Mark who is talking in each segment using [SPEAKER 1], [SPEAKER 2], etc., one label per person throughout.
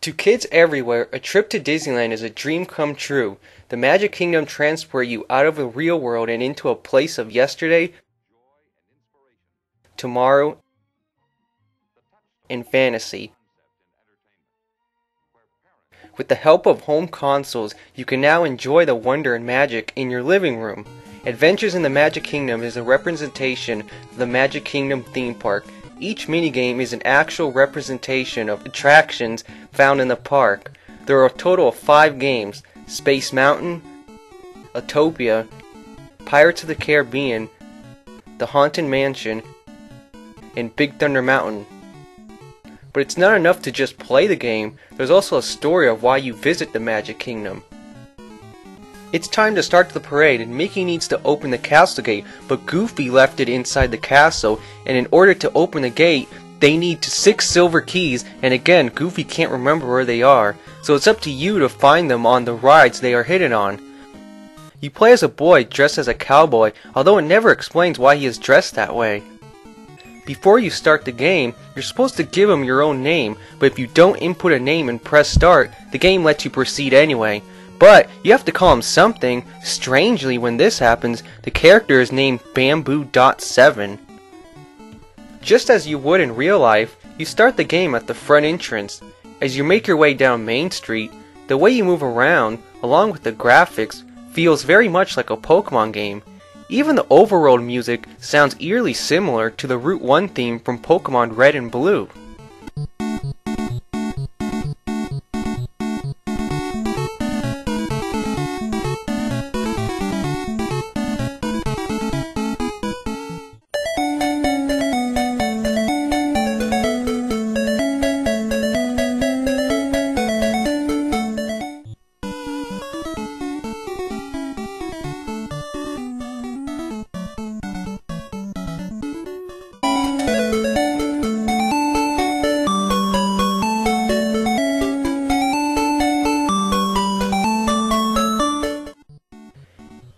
[SPEAKER 1] To kids everywhere, a trip to Disneyland is a dream come true. The Magic Kingdom transports you out of the real world and into a place of yesterday, tomorrow, and fantasy. With the help of home consoles, you can now enjoy the wonder and magic in your living room. Adventures in the Magic Kingdom is a representation of the Magic Kingdom theme park. Each minigame is an actual representation of attractions found in the park. There are a total of 5 games: Space Mountain, Autopia, Pirates of the Caribbean, The Haunted Mansion, and Big Thunder Mountain. But it's not enough to just play the game, there's also a story of why you visit the Magic Kingdom. It's time to start the parade, and Mickey needs to open the castle gate, but Goofy left it inside the castle, and in order to open the gate, they need 6 silver keys, and again, Goofy can't remember where they are, so it's up to you to find them on the rides they are hidden on. You play as a boy dressed as a cowboy, although it never explains why he is dressed that way. Before you start the game, you're supposed to give him your own name, but if you don't input a name and press start, the game lets you proceed anyway. But you have to call him something. Strangely, when this happens, the character is named Bamboo.7. Just as you would in real life, you start the game at the front entrance. As you make your way down Main Street, the way you move around, along with the graphics, feels very much like a Pokemon game. Even the overworld music sounds eerily similar to the Route 1 theme from Pokemon Red and Blue.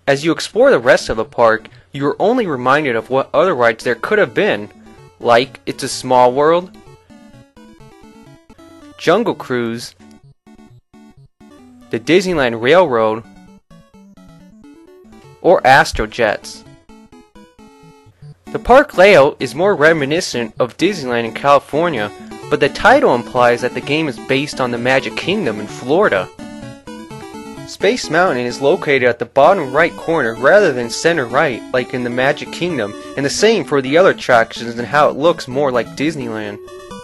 [SPEAKER 1] As you explore the rest of the park, you are only reminded of what other rides there could have been, like It's a Small World, Jungle Cruise, the Disneyland Railroad, or Astro Jets. The park layout is more reminiscent of Disneyland in California, but the title implies that the game is based on the Magic Kingdom in Florida. Space Mountain is located at the bottom right corner rather than center right like in the Magic Kingdom, and the same for the other attractions and how it looks more like Disneyland.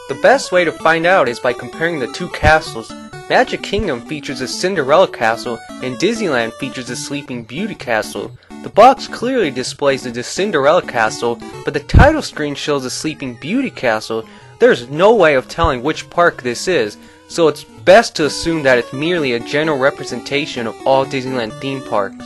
[SPEAKER 1] The best way to find out is by comparing the 2 castles. Magic Kingdom features a Cinderella castle and Disneyland features a Sleeping Beauty castle. The box clearly displays the Cinderella castle, but the title screen shows the Sleeping Beauty castle. There's no way of telling which park this is, so it's best to assume that it's merely a general representation of all Disneyland theme parks.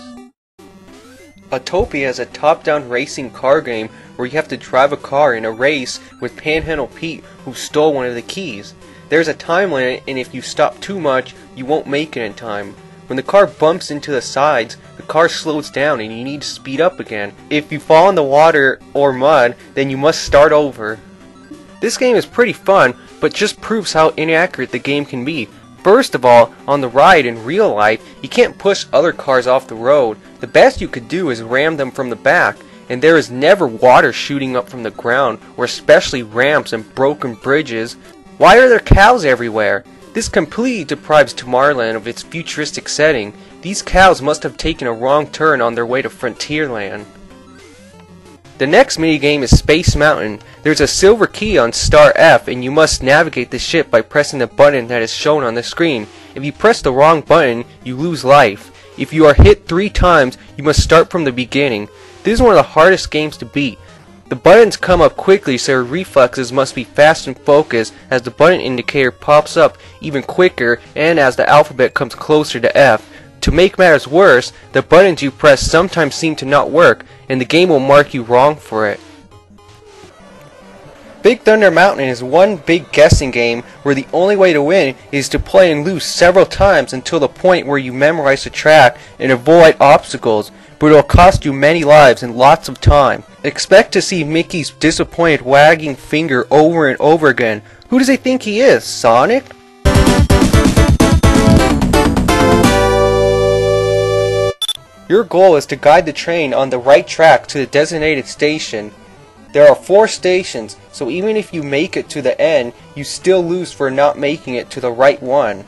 [SPEAKER 1] Autopia is a top-down racing car game where you have to drive a car in a race with Panhandle Pete, who stole one of the keys. There's a time limit, and if you stop too much, you won't make it in time. When the car bumps into the sides, the car slows down and you need to speed up again. If you fall in the water or mud, then you must start over. This game is pretty fun, but just proves how inaccurate the game can be. First of all, on the ride in real life, you can't push other cars off the road. The best you could do is ram them from the back, and there is never water shooting up from the ground, or especially ramps and broken bridges. Why are there cows everywhere? This completely deprives Tomorrowland of its futuristic setting. These cows must have taken a wrong turn on their way to Frontierland. The next minigame is Space Mountain. There's a silver key on star F, and you must navigate the ship by pressing the button that is shown on the screen. If you press the wrong button, you lose life. If you are hit 3 times, you must start from the beginning. This is one of the hardest games to beat. The buttons come up quickly, so your reflexes must be fast and focused as the button indicator pops up even quicker and as the alphabet comes closer to F. To make matters worse, the buttons you press sometimes seem to not work, and the game will mark you wrong for it. Big Thunder Mountain is one big guessing game where the only way to win is to play and lose several times until the point where you memorize the track and avoid obstacles, but it will cost you many lives and lots of time. Expect to see Mickey's disappointed wagging finger over and over again. Who does he think he is, Sonic? Your goal is to guide the train on the right track to the designated station. There are 4 stations, so even if you make it to the end, you still lose for not making it to the right one.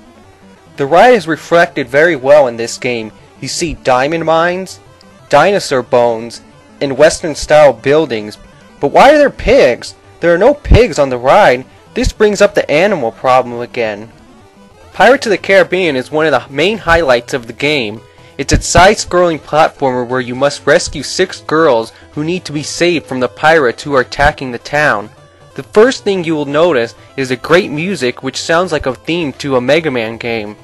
[SPEAKER 1] The ride is reflected very well in this game. You see diamond mines, dinosaur bones, and western style buildings. But why are there pigs? There are no pigs on the ride. This brings up the animal problem again. Pirates of the Caribbean is one of the main highlights of the game. It's a side-scrolling platformer where you must rescue 6 girls who need to be saved from the pirates who are attacking the town. The first thing you will notice is the great music, which sounds like a theme to a Mega Man game.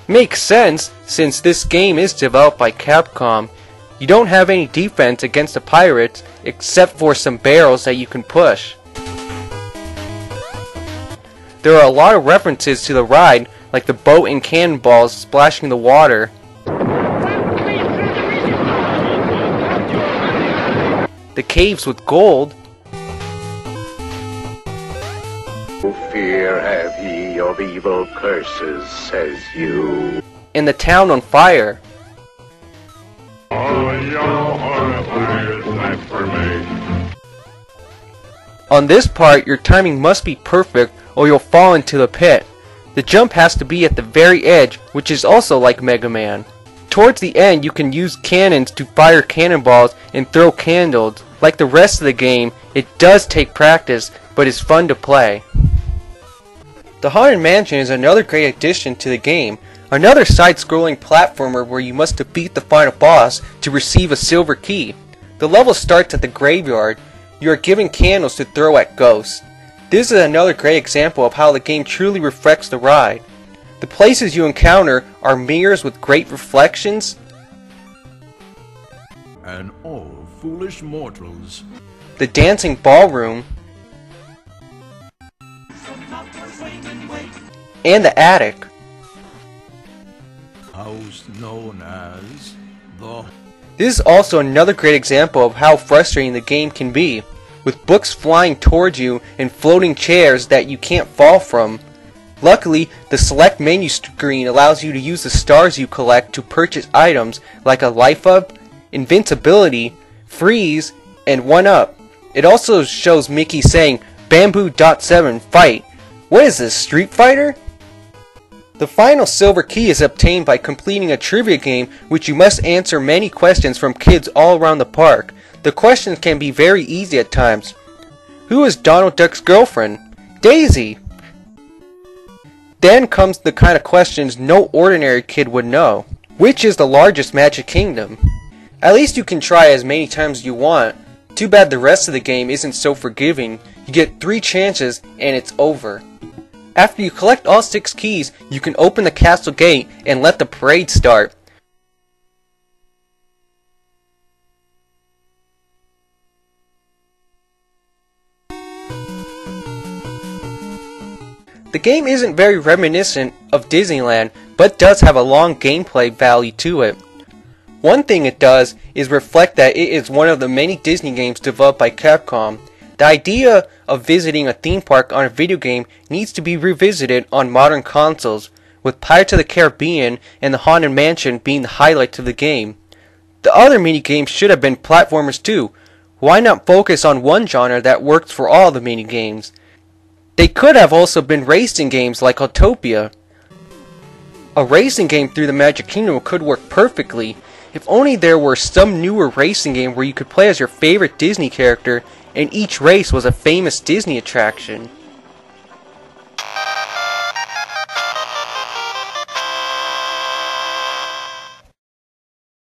[SPEAKER 1] Makes sense, since this game is developed by Capcom. You don't have any defense against the pirates, except for some barrels that you can push. There are a lot of references to the ride, like the boat and cannonballs splashing the water. The caves with gold.
[SPEAKER 2] No fear have ye of evil curses, says you.
[SPEAKER 1] And the town on fire.
[SPEAKER 2] All your horrifiers laugh for me.
[SPEAKER 1] On this part, your timing must be perfect or you'll fall into the pit. The jump has to be at the very edge, which is also like Mega Man. Towards the end, you can use cannons to fire cannonballs and throw candles. Like the rest of the game, it does take practice, but it's fun to play. The Haunted Mansion is another great addition to the game. Another side-scrolling platformer where you must defeat the final boss to receive a silver key. The level starts at the graveyard. You are given candles to throw at ghosts. This is another great example of how the game truly reflects the ride. The places you encounter are mirrors with great reflections,
[SPEAKER 3] and all foolish mortals.
[SPEAKER 1] The dancing ballroom, and the attic.
[SPEAKER 3] House known as the...
[SPEAKER 1] This is also another great example of how frustrating the game can be, with books flying towards you and floating chairs that you can't fall from. Luckily, the select menu screen allows you to use the stars you collect to purchase items like a life up, invincibility, freeze, and 1-up. It also shows Mickey saying, Bamboo.7 fight. What is this, Street Fighter? The final silver key is obtained by completing a trivia game which you must answer many questions from kids all around the park. The questions can be very easy at times. Who is Donald Duck's girlfriend? Daisy! Then comes the kind of questions no ordinary kid would know. Which is the largest Magic Kingdom? At least you can try as many times as you want. Too bad the rest of the game isn't so forgiving. You get 3 chances and it's over. After you collect all 6 keys, you can open the castle gate and let the parade start. The game isn't very reminiscent of Disneyland, but does have a long gameplay value to it. One thing it does is reflect that it is one of the many Disney games developed by Capcom. The idea of visiting a theme park on a video game needs to be revisited on modern consoles, with Pirates of the Caribbean and the Haunted Mansion being the highlights of the game. The other mini-games should have been platformers too. Why not focus on one genre that works for all the mini-games? They could have also been racing games like Autopia. A racing game through the Magic Kingdom could work perfectly, if only there were some newer racing game where you could play as your favorite Disney character and each race was a famous Disney attraction.